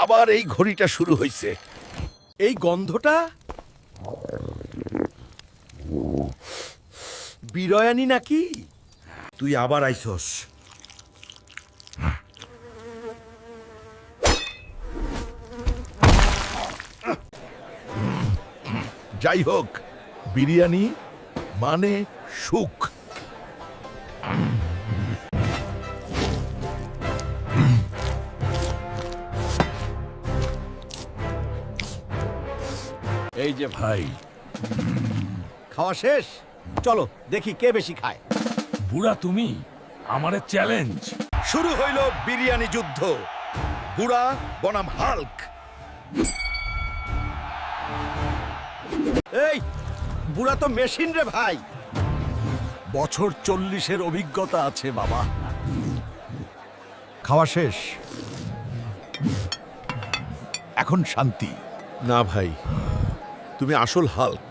আবার এই ঘড়িটা শুরু হইছে। এই গন্ধটা বিরয়ানি নাকি? তুই আবার আইছস। যাই হোক, বিরিয়ানি মানে সুখ। এই যে ভাই, খাওয়া শেষ, চলো দেখি কে বেশি খায়। বুড়া তুমি আমারে চ্যালেঞ্জ। শুরু হইল বিরিয়ানি যুদ্ধ। বুড়া বনাম হাল্ক। এই বুড়া তো মেশিন রে ভাই। বছর 40-এর অভিজ্ঞতা আছে বাবা। খাওয়া শেষ, এখন শান্তি। না ভাই, তুমি আসল হাল্ক।